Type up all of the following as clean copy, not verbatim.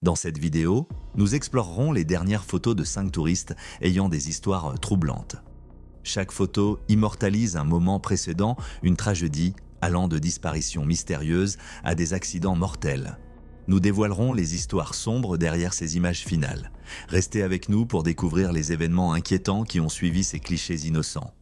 Dans cette vidéo, nous explorerons les dernières photos de 5 touristes ayant des histoires troublantes. Chaque photo immortalise un moment précédent une tragédie allant de disparitions mystérieuses à des accidents mortels. Nous dévoilerons les histoires sombres derrière ces images finales. Restez avec nous pour découvrir les événements inquiétants qui ont suivi ces clichés innocents.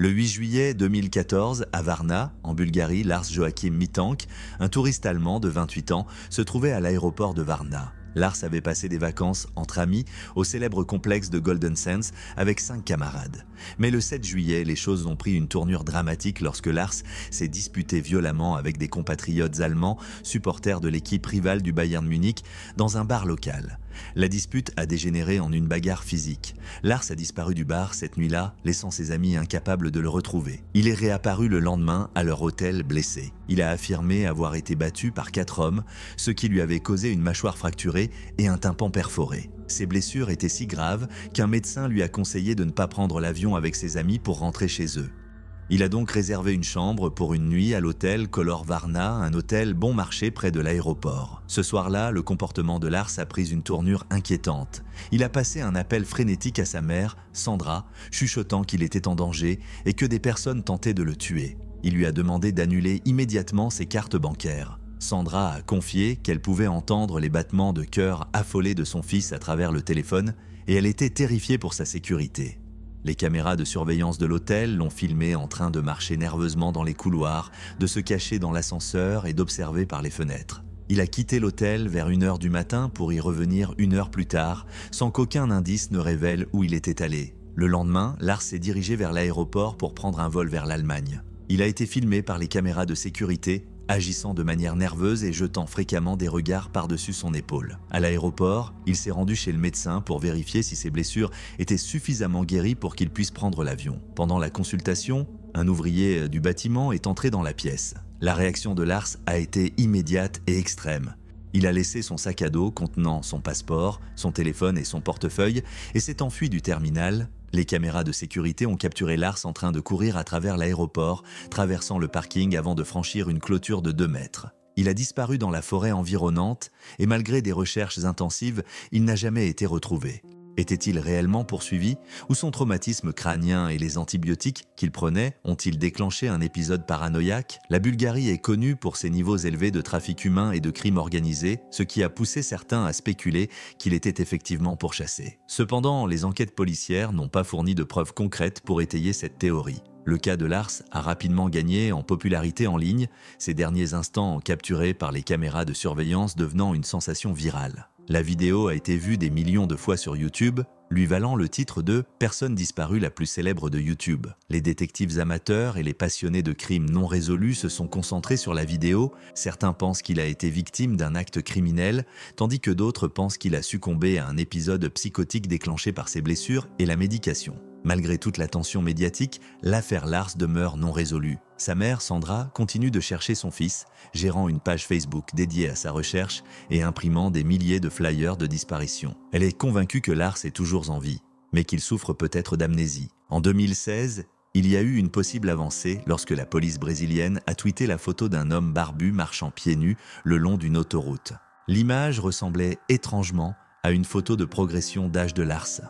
Le 8 juillet 2014, à Varna, en Bulgarie, Lars Joachim Mittank, un touriste allemand de 28 ans, se trouvait à l'aéroport de Varna. Lars avait passé des vacances entre amis au célèbre complexe de Golden Sands avec 5 camarades. Mais le 7 juillet, les choses ont pris une tournure dramatique lorsque Lars s'est disputé violemment avec des compatriotes allemands, supporters de l'équipe rivale du Bayern Munich, dans un bar local. La dispute a dégénéré en une bagarre physique. Lars a disparu du bar cette nuit-là, laissant ses amis incapables de le retrouver. Il est réapparu le lendemain à leur hôtel blessé. Il a affirmé avoir été battu par 4 hommes, ce qui lui avait causé une mâchoire fracturée et un tympan perforé. Ses blessures étaient si graves qu'un médecin lui a conseillé de ne pas prendre l'avion avec ses amis pour rentrer chez eux. Il a donc réservé une chambre pour une nuit à l'hôtel Color Varna, un hôtel bon marché près de l'aéroport. Ce soir-là, le comportement de Lars a pris une tournure inquiétante. Il a passé un appel frénétique à sa mère, Sandra, chuchotant qu'il était en danger et que des personnes tentaient de le tuer. Il lui a demandé d'annuler immédiatement ses cartes bancaires. Sandra a confié qu'elle pouvait entendre les battements de cœur affolés de son fils à travers le téléphone et elle était terrifiée pour sa sécurité. Les caméras de surveillance de l'hôtel l'ont filmé en train de marcher nerveusement dans les couloirs, de se cacher dans l'ascenseur et d'observer par les fenêtres. Il a quitté l'hôtel vers 1h du matin pour y revenir 1 heure plus tard, sans qu'aucun indice ne révèle où il était allé. Le lendemain, Lars s'est dirigé vers l'aéroport pour prendre un vol vers l'Allemagne. Il a été filmé par les caméras de sécurité, agissant de manière nerveuse et jetant fréquemment des regards par-dessus son épaule. À l'aéroport, il s'est rendu chez le médecin pour vérifier si ses blessures étaient suffisamment guéries pour qu'il puisse prendre l'avion. Pendant la consultation, un ouvrier du bâtiment est entré dans la pièce. La réaction de Lars a été immédiate et extrême. Il a laissé son sac à dos contenant son passeport, son téléphone et son portefeuille et s'est enfui du terminal. Les caméras de sécurité ont capturé Lars en train de courir à travers l'aéroport, traversant le parking avant de franchir une clôture de 2 mètres. Il a disparu dans la forêt environnante et malgré des recherches intensives, il n'a jamais été retrouvé. Était-il réellement poursuivi ou son traumatisme crânien et les antibiotiques qu'il prenait ont-ils déclenché un épisode paranoïaque? La Bulgarie est connue pour ses niveaux élevés de trafic humain et de crime organisé, ce qui a poussé certains à spéculer qu'il était effectivement pourchassé. Cependant, les enquêtes policières n'ont pas fourni de preuves concrètes pour étayer cette théorie. Le cas de Lars a rapidement gagné en popularité en ligne, ces derniers instants capturés par les caméras de surveillance devenant une sensation virale. La vidéo a été vue des millions de fois sur YouTube, lui valant le titre de « personne disparue la plus célèbre de YouTube ». Les détectives amateurs et les passionnés de crimes non résolus se sont concentrés sur la vidéo. Certains pensent qu'il a été victime d'un acte criminel, tandis que d'autres pensent qu'il a succombé à un épisode psychotique déclenché par ses blessures et la médication. Malgré toute l'attention médiatique, l'affaire Lars demeure non résolue. Sa mère, Sandra, continue de chercher son fils, gérant une page Facebook dédiée à sa recherche et imprimant des milliers de flyers de disparition. Elle est convaincue que Lars est toujours en vie, mais qu'il souffre peut-être d'amnésie. En 2016, il y a eu une possible avancée lorsque la police brésilienne a tweeté la photo d'un homme barbu marchant pieds nus le long d'une autoroute. L'image ressemblait étrangement à une photo de progression d'âge de Lars.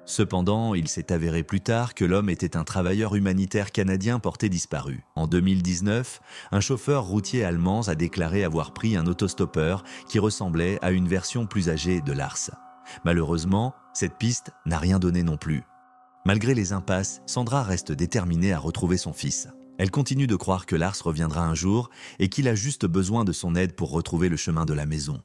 Cependant, il s'est avéré plus tard que l'homme était un travailleur humanitaire canadien porté disparu. En 2019, un chauffeur routier allemand a déclaré avoir pris un autostoppeur qui ressemblait à une version plus âgée de Lars. Malheureusement, cette piste n'a rien donné non plus. Malgré les impasses, Sandra reste déterminée à retrouver son fils. Elle continue de croire que Lars reviendra un jour et qu'il a juste besoin de son aide pour retrouver le chemin de la maison.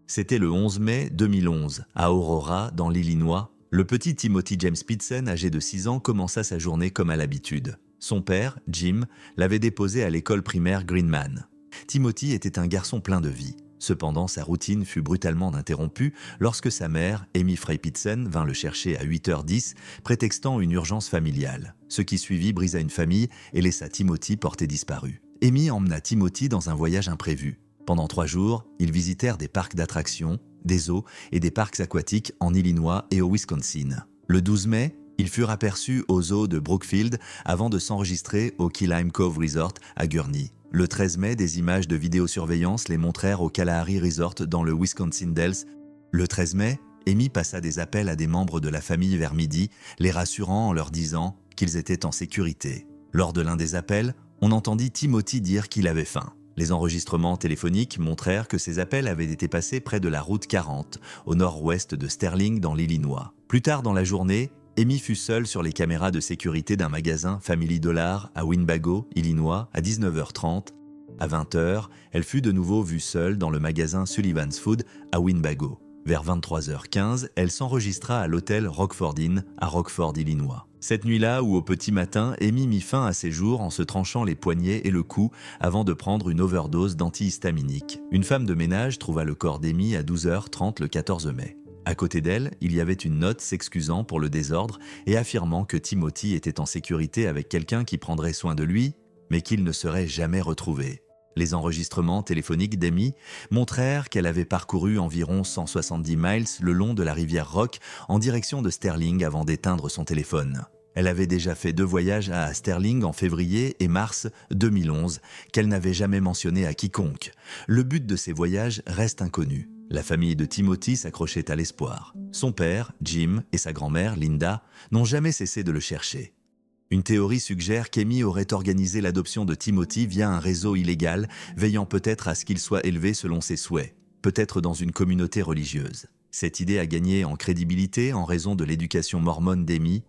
C'était le 11 mai 2011, à Aurora, dans l'Illinois. Le petit Timothy James Pitsen, âgé de 6 ans, commença sa journée comme à l'habitude. Son père, Jim, l'avait déposé à l'école primaire Greenman. Timothy était un garçon plein de vie. Cependant, sa routine fut brutalement interrompue lorsque sa mère, Amy Frey Pitsen, vint le chercher à 8h10, prétextant une urgence familiale. Ce qui suivit brisa une famille et laissa Timothy porté disparu. Amy emmena Timothy dans un voyage imprévu. Pendant 3 jours, ils visitèrent des parcs d'attractions, des zoos et des parcs aquatiques en Illinois et au Wisconsin. Le 12 mai, Ils furent aperçus aux eaux de Brookfield avant de s'enregistrer au Key Lime Cove Resort à Gurnee. Le 13 mai, des images de vidéosurveillance les montrèrent au Kalahari Resort dans le Wisconsin Dells. Le 13 mai, Amy passa des appels à des membres de la famille vers midi, les rassurant en leur disant qu'ils étaient en sécurité. Lors de l'un des appels, on entendit Timothy dire qu'il avait faim. Les enregistrements téléphoniques montrèrent que ces appels avaient été passés près de la route 40, au nord-ouest de Sterling dans l'Illinois. Plus tard dans la journée, Amy fut seule sur les caméras de sécurité d'un magasin Family Dollar à Winnebago, Illinois, à 19h30. À 20h, elle fut de nouveau vue seule dans le magasin Sullivan's Food à Winnebago. Vers 23h15, elle s'enregistra à l'hôtel Rockford Inn à Rockford, Illinois. Cette nuit-là ou au petit matin, Amy mit fin à ses jours en se tranchant les poignets et le cou avant de prendre une overdose d'antihistaminique. Une femme de ménage trouva le corps d'Amy à 12h30 le 14 mai. À côté d'elle, il y avait une note s'excusant pour le désordre et affirmant que Timothy était en sécurité avec quelqu'un qui prendrait soin de lui, mais qu'il ne serait jamais retrouvé. Les enregistrements téléphoniques d'Amy montrèrent qu'elle avait parcouru environ 170 miles le long de la rivière Rock en direction de Sterling avant d'éteindre son téléphone. Elle avait déjà fait 2 voyages à Sterling en février et mars 2011 qu'elle n'avait jamais mentionné à quiconque. Le but de ces voyages reste inconnu. La famille de Timothy s'accrochait à l'espoir. Son père, Jim, et sa grand-mère, Linda, n'ont jamais cessé de le chercher. Une théorie suggère qu'Amy aurait organisé l'adoption de Timothy via un réseau illégal, veillant peut-être à ce qu'il soit élevé selon ses souhaits, peut-être dans une communauté religieuse. Cette idée a gagné en crédibilité en raison de l'éducation mormone d'Amy.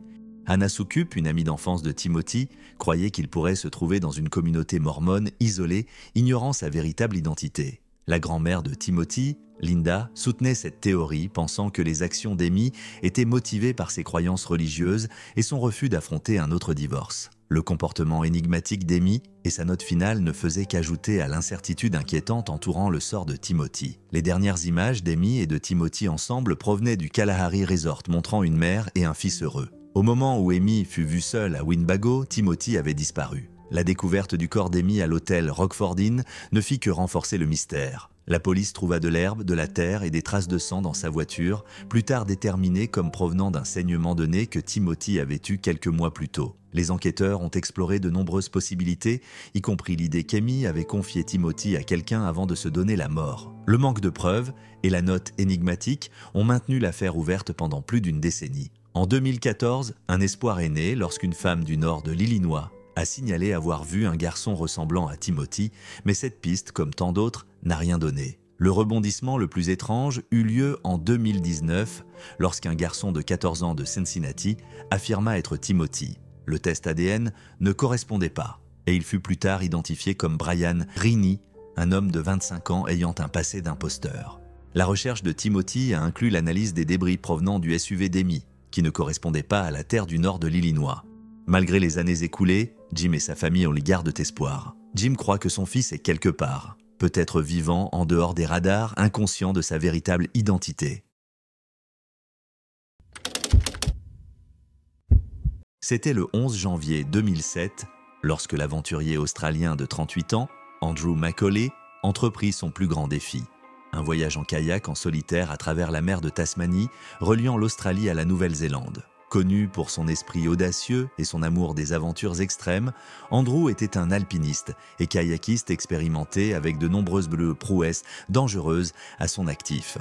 Hannah Soukup, une amie d'enfance de Timothy, croyait qu'il pourrait se trouver dans une communauté mormone isolée, ignorant sa véritable identité. La grand-mère de Timothy, Linda, soutenait cette théorie, pensant que les actions d'Amy étaient motivées par ses croyances religieuses et son refus d'affronter un autre divorce. Le comportement énigmatique d'Amy et sa note finale ne faisaient qu'ajouter à l'incertitude inquiétante entourant le sort de Timothy. Les dernières images d'Amy et de Timothy ensemble provenaient du Kalahari Resort, montrant une mère et un fils heureux. Au moment où Amy fut vue seule à Winnebago, Timothy avait disparu. La découverte du corps d'Amy à l'hôtel Rockford Inn ne fit que renforcer le mystère. La police trouva de l'herbe, de la terre et des traces de sang dans sa voiture, plus tard déterminées comme provenant d'un saignement de nez que Timothy avait eu quelques mois plus tôt. Les enquêteurs ont exploré de nombreuses possibilités, y compris l'idée qu'Amy avait confié Timothy à quelqu'un avant de se donner la mort. Le manque de preuves et la note énigmatique ont maintenu l'affaire ouverte pendant plus d'une décennie. En 2014, un espoir est né lorsqu'une femme du nord de l'Illinois a signalé avoir vu un garçon ressemblant à Timothy, mais cette piste, comme tant d'autres, n'a rien donné. Le rebondissement le plus étrange eut lieu en 2019, lorsqu'un garçon de 14 ans de Cincinnati affirma être Timothy. Le test ADN ne correspondait pas, et il fut plus tard identifié comme Brian Rini, un homme de 25 ans ayant un passé d'imposteur. La recherche de Timothy a inclus l'analyse des débris provenant du SUV d'Amy, qui ne correspondait pas à la terre du nord de l'Illinois. Malgré les années écoulées, Jim et sa famille ont gardent espoir. Jim croit que son fils est quelque part, peut-être vivant en dehors des radars, inconscient de sa véritable identité. C'était le 11 janvier 2007, lorsque l'aventurier australien de 38 ans, Andrew Macaulay, entreprit son plus grand défi. Un voyage en kayak en solitaire à travers la mer de Tasmanie, reliant l'Australie à la Nouvelle-Zélande. Connu pour son esprit audacieux et son amour des aventures extrêmes, Andrew était un alpiniste et kayakiste expérimenté avec de nombreuses prouesses dangereuses à son actif.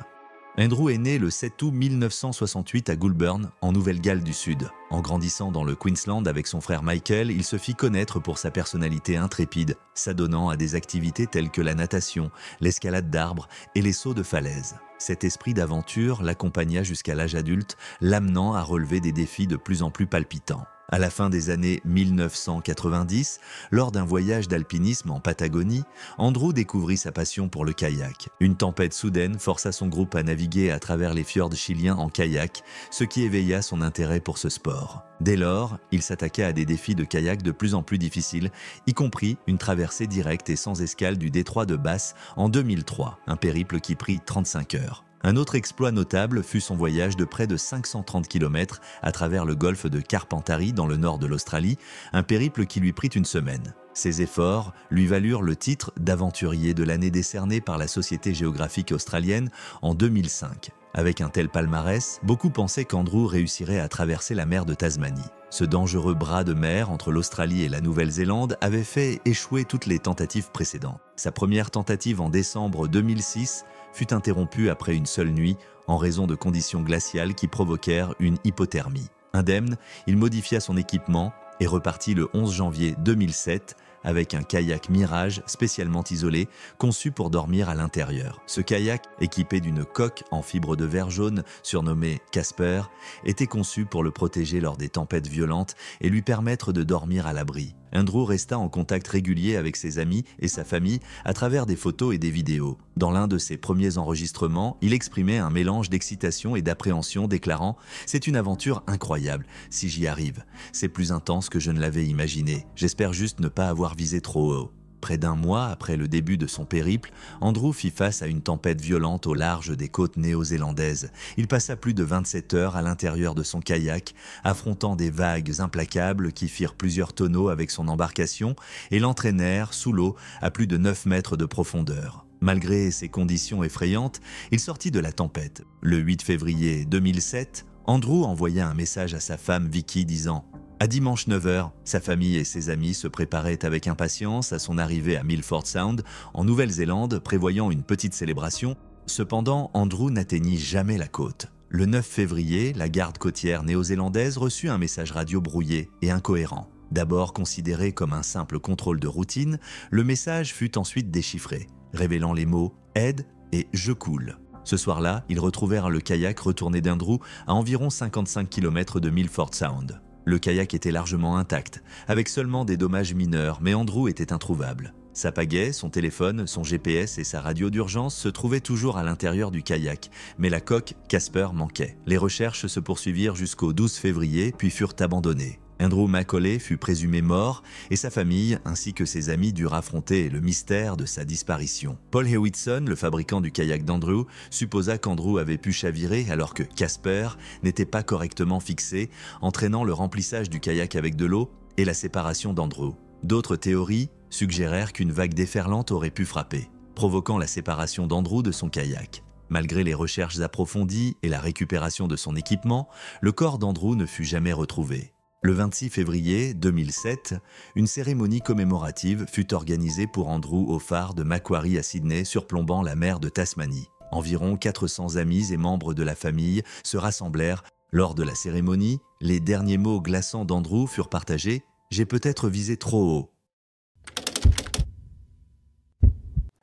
Andrew est né le 7 août 1968 à Goulburn, en Nouvelle-Galles du Sud. En grandissant dans le Queensland avec son frère Michael, il se fit connaître pour sa personnalité intrépide, s'adonnant à des activités telles que la natation, l'escalade d'arbres et les sauts de falaise. Cet esprit d'aventure l'accompagna jusqu'à l'âge adulte, l'amenant à relever des défis de plus en plus palpitants. À la fin des années 1990, lors d'un voyage d'alpinisme en Patagonie, Andrew découvrit sa passion pour le kayak. Une tempête soudaine força son groupe à naviguer à travers les fjords chiliens en kayak, ce qui éveilla son intérêt pour ce sport. Dès lors, il s'attaqua à des défis de kayak de plus en plus difficiles, y compris une traversée directe et sans escale du détroit de Bass en 2003, un périple qui prit 35 heures. Un autre exploit notable fut son voyage de près de 530 km à travers le golfe de Carpentarie dans le nord de l'Australie, un périple qui lui prit une semaine. Ses efforts lui valurent le titre d'aventurier de l'année décerné par la Société géographique australienne en 2005. Avec un tel palmarès, beaucoup pensaient qu'Andrew réussirait à traverser la mer de Tasmanie. Ce dangereux bras de mer entre l'Australie et la Nouvelle-Zélande avait fait échouer toutes les tentatives précédentes. Sa première tentative en décembre 2006 fut interrompue après une seule nuit en raison de conditions glaciales qui provoquèrent une hypothermie. Indemne, il modifia son équipement et repartit le 11 janvier 2007 avec un kayak Mirage spécialement isolé, conçu pour dormir à l'intérieur. Ce kayak, équipé d'une coque en fibre de verre jaune surnommée Casper, était conçu pour le protéger lors des tempêtes violentes et lui permettre de dormir à l'abri. Andrew resta en contact régulier avec ses amis et sa famille à travers des photos et des vidéos. Dans l'un de ses premiers enregistrements, il exprimait un mélange d'excitation et d'appréhension, déclarant « C'est une aventure incroyable, si j'y arrive. C'est plus intense que je ne l'avais imaginé. J'espère juste ne pas avoir visé trop haut. » Près d'un mois après le début de son périple, Andrew fit face à une tempête violente au large des côtes néo-zélandaises. Il passa plus de 27 heures à l'intérieur de son kayak, affrontant des vagues implacables qui firent plusieurs tonneaux avec son embarcation et l'entraînèrent sous l'eau à plus de 9 mètres de profondeur. Malgré ces conditions effrayantes, il sortit de la tempête. Le 8 février 2007, Andrew envoya un message à sa femme Vicky disant « À dimanche 9h, sa famille et ses amis se préparaient avec impatience à son arrivée à Milford Sound, en Nouvelle-Zélande, prévoyant une petite célébration. Cependant, Andrew n'atteignit jamais la côte. Le 9 février, la garde côtière néo-zélandaise reçut un message radio brouillé et incohérent. D'abord considéré comme un simple contrôle de routine, le message fut ensuite déchiffré, révélant les mots « aide » et « je coule ». Ce soir-là, ils retrouvèrent le kayak retourné d'Andrew à environ 55 km de Milford Sound. Le kayak était largement intact, avec seulement des dommages mineurs, mais Andrew était introuvable. Sa pagaie, son téléphone, son GPS et sa radio d'urgence se trouvaient toujours à l'intérieur du kayak, mais la coque Casper manquait. Les recherches se poursuivirent jusqu'au 12 février, puis furent abandonnées. Andrew Macaulay fut présumé mort et sa famille ainsi que ses amis durent affronter le mystère de sa disparition. Paul Hewitson, le fabricant du kayak d'Andrew, supposa qu'Andrew avait pu chavirer alors que Casper n'était pas correctement fixé, entraînant le remplissage du kayak avec de l'eau et la séparation d'Andrew. D'autres théories suggérèrent qu'une vague déferlante aurait pu frapper, provoquant la séparation d'Andrew de son kayak. Malgré les recherches approfondies et la récupération de son équipement, le corps d'Andrew ne fut jamais retrouvé. Le 26 février 2007, une cérémonie commémorative fut organisée pour Andrew au phare de Macquarie à Sydney, surplombant la mer de Tasmanie. Environ 400 amis et membres de la famille se rassemblèrent. Lors de la cérémonie, les derniers mots glaçants d'Andrew furent partagés « J'ai peut-être visé trop haut ».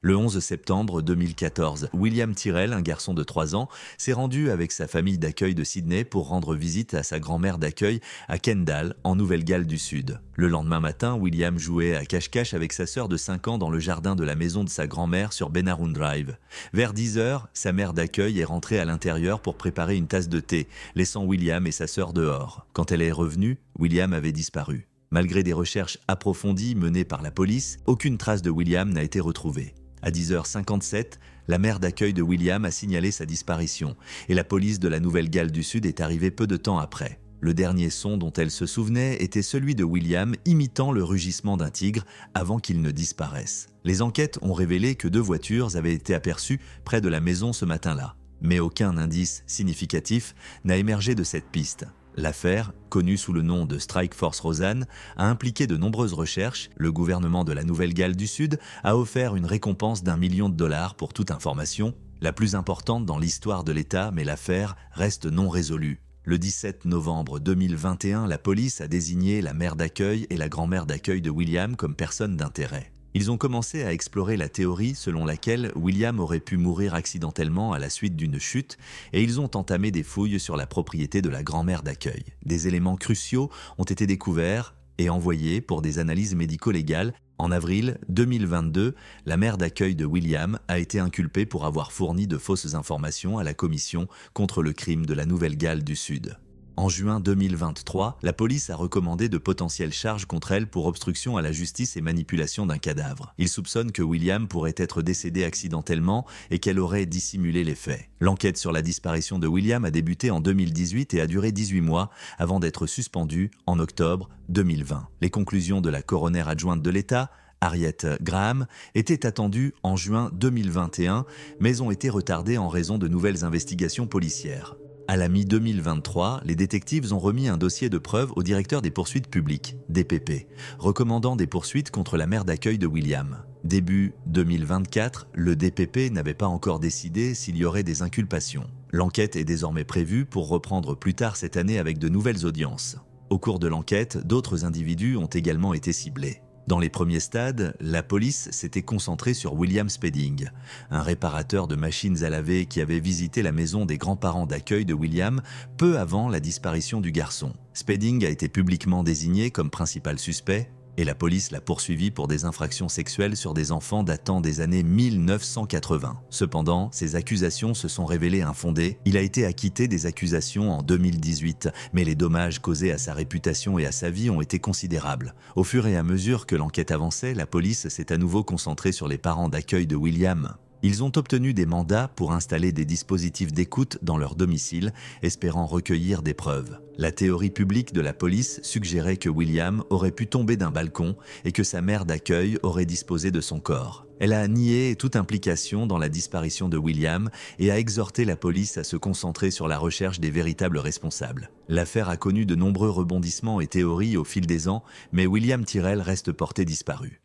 Le 11 septembre 2014, William Tyrrell, un garçon de 3 ans, s'est rendu avec sa famille d'accueil de Sydney pour rendre visite à sa grand-mère d'accueil à Kendall, en Nouvelle-Galles du Sud. Le lendemain matin, William jouait à cache-cache avec sa sœur de 5 ans dans le jardin de la maison de sa grand-mère sur Benarun Drive. Vers 10h, sa mère d'accueil est rentrée à l'intérieur pour préparer une tasse de thé, laissant William et sa sœur dehors. Quand elle est revenue, William avait disparu. Malgré des recherches approfondies menées par la police, aucune trace de William n'a été retrouvée. À 10h57, la mère d'accueil de William a signalé sa disparition et la police de la Nouvelle-Galles du Sud est arrivée peu de temps après. Le dernier son dont elle se souvenait était celui de William imitant le rugissement d'un tigre avant qu'il ne disparaisse. Les enquêtes ont révélé que 2 voitures avaient été aperçues près de la maison ce matin-là. Mais aucun indice significatif n'a émergé de cette piste. L'affaire, connue sous le nom de Strike Force Roseanne, a impliqué de nombreuses recherches. Le gouvernement de la Nouvelle-Galles du Sud a offert une récompense d'$1 million pour toute information, la plus importante dans l'histoire de l'État, mais l'affaire reste non résolue. Le 17 novembre 2021, la police a désigné la mère d'accueil et la grand-mère d'accueil de William comme personnes d'intérêt. Ils ont commencé à explorer la théorie selon laquelle William aurait pu mourir accidentellement à la suite d'une chute et ils ont entamé des fouilles sur la propriété de la grand-mère d'accueil. Des éléments cruciaux ont été découverts et envoyés pour des analyses médico-légales. En avril 2022, la mère d'accueil de William a été inculpée pour avoir fourni de fausses informations à la Commission contre le crime de la Nouvelle-Galles du Sud. En juin 2023, la police a recommandé de potentielles charges contre elle pour obstruction à la justice et manipulation d'un cadavre. Ils soupçonnent que William pourrait être décédé accidentellement et qu'elle aurait dissimulé les faits. L'enquête sur la disparition de William a débuté en 2018 et a duré 18 mois avant d'être suspendue en octobre 2020. Les conclusions de la coroner adjointe de l'État, Harriet Graham, étaient attendus en juin 2021, mais ont été retardés en raison de nouvelles investigations policières. À la mi-2023, les détectives ont remis un dossier de preuve au directeur des poursuites publiques, DPP, recommandant des poursuites contre la mère d'accueil de William. Début 2024, le DPP n'avait pas encore décidé s'il y aurait des inculpations. L'enquête est désormais prévue pour reprendre plus tard cette année avec de nouvelles audiences. Au cours de l'enquête, d'autres individus ont également été ciblés. Dans les premiers stades, la police s'était concentrée sur William Spedding, un réparateur de machines à laver qui avait visité la maison des grands-parents d'accueil de William peu avant la disparition du garçon. Spedding a été publiquement désigné comme principal suspect et la police l'a poursuivi pour des infractions sexuelles sur des enfants datant des années 1980. Cependant, ces accusations se sont révélées infondées. Il a été acquitté des accusations en 2018, mais les dommages causés à sa réputation et à sa vie ont été considérables. Au fur et à mesure que l'enquête avançait, la police s'est à nouveau concentrée sur les parents d'accueil de William. Ils ont obtenu des mandats pour installer des dispositifs d'écoute dans leur domicile, espérant recueillir des preuves. La théorie publique de la police suggérait que William aurait pu tomber d'un balcon et que sa mère d'accueil aurait disposé de son corps. Elle a nié toute implication dans la disparition de William et a exhorté la police à se concentrer sur la recherche des véritables responsables. L'affaire a connu de nombreux rebondissements et théories au fil des ans, mais William Tyrrell reste porté disparu.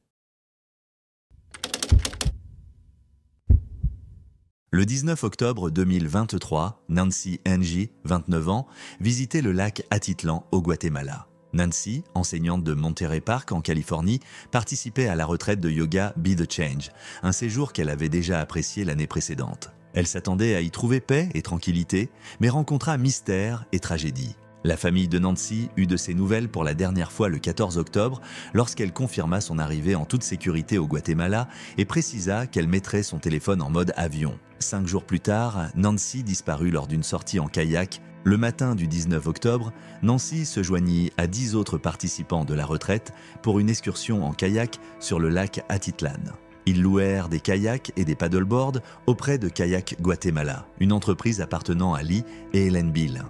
Le 19 octobre 2023, Nancy Ng, 29 ans, visitait le lac Atitlan au Guatemala. Nancy, enseignante de Monterey Park en Californie, participait à la retraite de yoga Be the Change, un séjour qu'elle avait déjà apprécié l'année précédente. Elle s'attendait à y trouver paix et tranquillité, mais rencontra mystère et tragédie. La famille de Nancy eut de ses nouvelles pour la dernière fois le 14 octobre lorsqu'elle confirma son arrivée en toute sécurité au Guatemala et précisa qu'elle mettrait son téléphone en mode avion. 5 jours plus tard, Nancy disparut lors d'une sortie en kayak. Le matin du 19 octobre, Nancy se joignit à 10 autres participants de la retraite pour une excursion en kayak sur le lac Atitlan. Ils louèrent des kayaks et des paddleboards auprès de Kayak Guatemala, une entreprise appartenant à Lee et Helen Bill.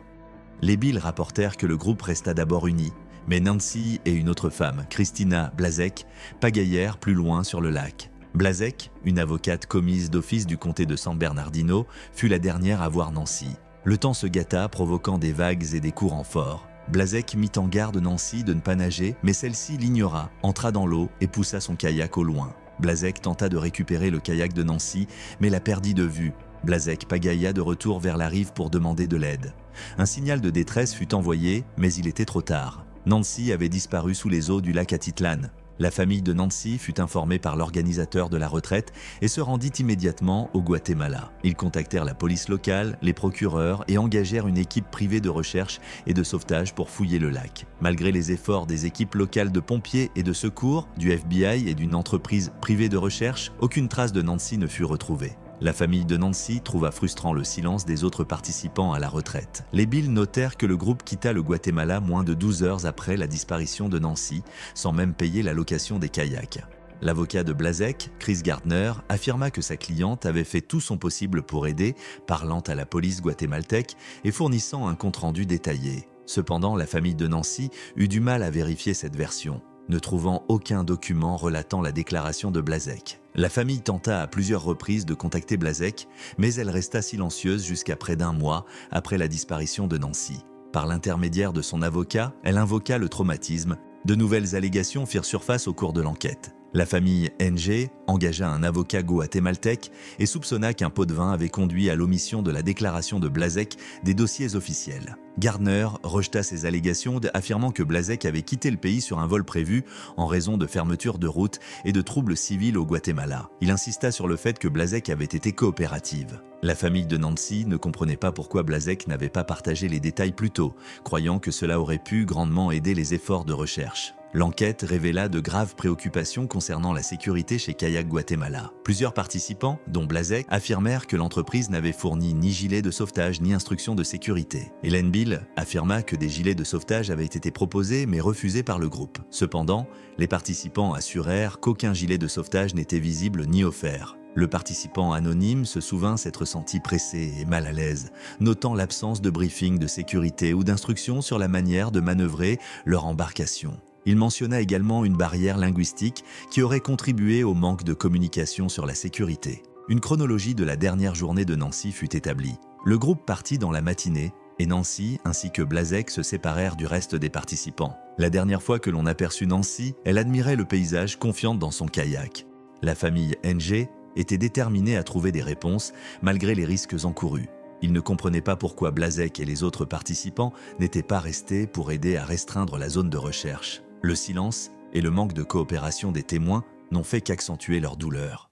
Les Bill rapportèrent que le groupe resta d'abord uni, mais Nancy et une autre femme, Christina Blazek, pagaillèrent plus loin sur le lac. Blazek, une avocate commise d'office du comté de San Bernardino, fut la dernière à voir Nancy. Le temps se gâta, provoquant des vagues et des courants forts. Blazek mit en garde Nancy de ne pas nager, mais celle-ci l'ignora, entra dans l'eau et poussa son kayak au loin. Blazek tenta de récupérer le kayak de Nancy, mais la perdit de vue. Blazek pagailla de retour vers la rive pour demander de l'aide. Un signal de détresse fut envoyé, mais il était trop tard. Nancy avait disparu sous les eaux du lac Atitlan. La famille de Nancy fut informée par l'organisateur de la retraite et se rendit immédiatement au Guatemala. Ils contactèrent la police locale, les procureurs et engagèrent une équipe privée de recherche et de sauvetage pour fouiller le lac. Malgré les efforts des équipes locales de pompiers et de secours, du FBI et d'une entreprise privée de recherche, aucune trace de Nancy ne fut retrouvée. La famille de Nancy trouva frustrant le silence des autres participants à la retraite. Les Bill notèrent que le groupe quitta le Guatemala moins de 12 heures après la disparition de Nancy, sans même payer la location des kayaks. L'avocat de Blazek, Chris Gardner, affirma que sa cliente avait fait tout son possible pour aider, parlant à la police guatémaltèque et fournissant un compte-rendu détaillé. Cependant, la famille de Nancy eut du mal à vérifier cette version, ne trouvant aucun document relatant la déclaration de Blazek. La famille tenta à plusieurs reprises de contacter Blazek, mais elle resta silencieuse jusqu'à près d'un mois après la disparition de Nancy. Par l'intermédiaire de son avocat, elle invoqua le traumatisme. De nouvelles allégations firent surface au cours de l'enquête. La famille Ng engagea un avocat guatémaltèque et soupçonna qu'un pot de vin avait conduit à l'omission de la déclaration de Blazek des dossiers officiels. Gardner rejeta ces allégations, affirmant que Blazek avait quitté le pays sur un vol prévu en raison de fermetures de routes et de troubles civils au Guatemala. Il insista sur le fait que Blazek avait été coopérative. La famille de Nancy ne comprenait pas pourquoi Blazek n'avait pas partagé les détails plus tôt, croyant que cela aurait pu grandement aider les efforts de recherche. L'enquête révéla de graves préoccupations concernant la sécurité chez Kayak Guatemala. Plusieurs participants, dont Blazek, affirmèrent que l'entreprise n'avait fourni ni gilet de sauvetage ni instructions de sécurité. Helen Bill affirma que des gilets de sauvetage avaient été proposés mais refusés par le groupe. Cependant, les participants assurèrent qu'aucun gilet de sauvetage n'était visible ni offert. Le participant anonyme se souvint s'être senti pressé et mal à l'aise, notant l'absence de briefing de sécurité ou d'instructions sur la manière de manœuvrer leur embarcation. Il mentionna également une barrière linguistique qui aurait contribué au manque de communication sur la sécurité. Une chronologie de la dernière journée de Nancy fut établie. Le groupe partit dans la matinée et Nancy ainsi que Blasek se séparèrent du reste des participants. La dernière fois que l'on aperçut Nancy, elle admirait le paysage confiante dans son kayak. La famille NG était déterminée à trouver des réponses malgré les risques encourus. Ils ne comprenaient pas pourquoi Blasek et les autres participants n'étaient pas restés pour aider à restreindre la zone de recherche. Le silence et le manque de coopération des témoins n'ont fait qu'accentuer leur douleur.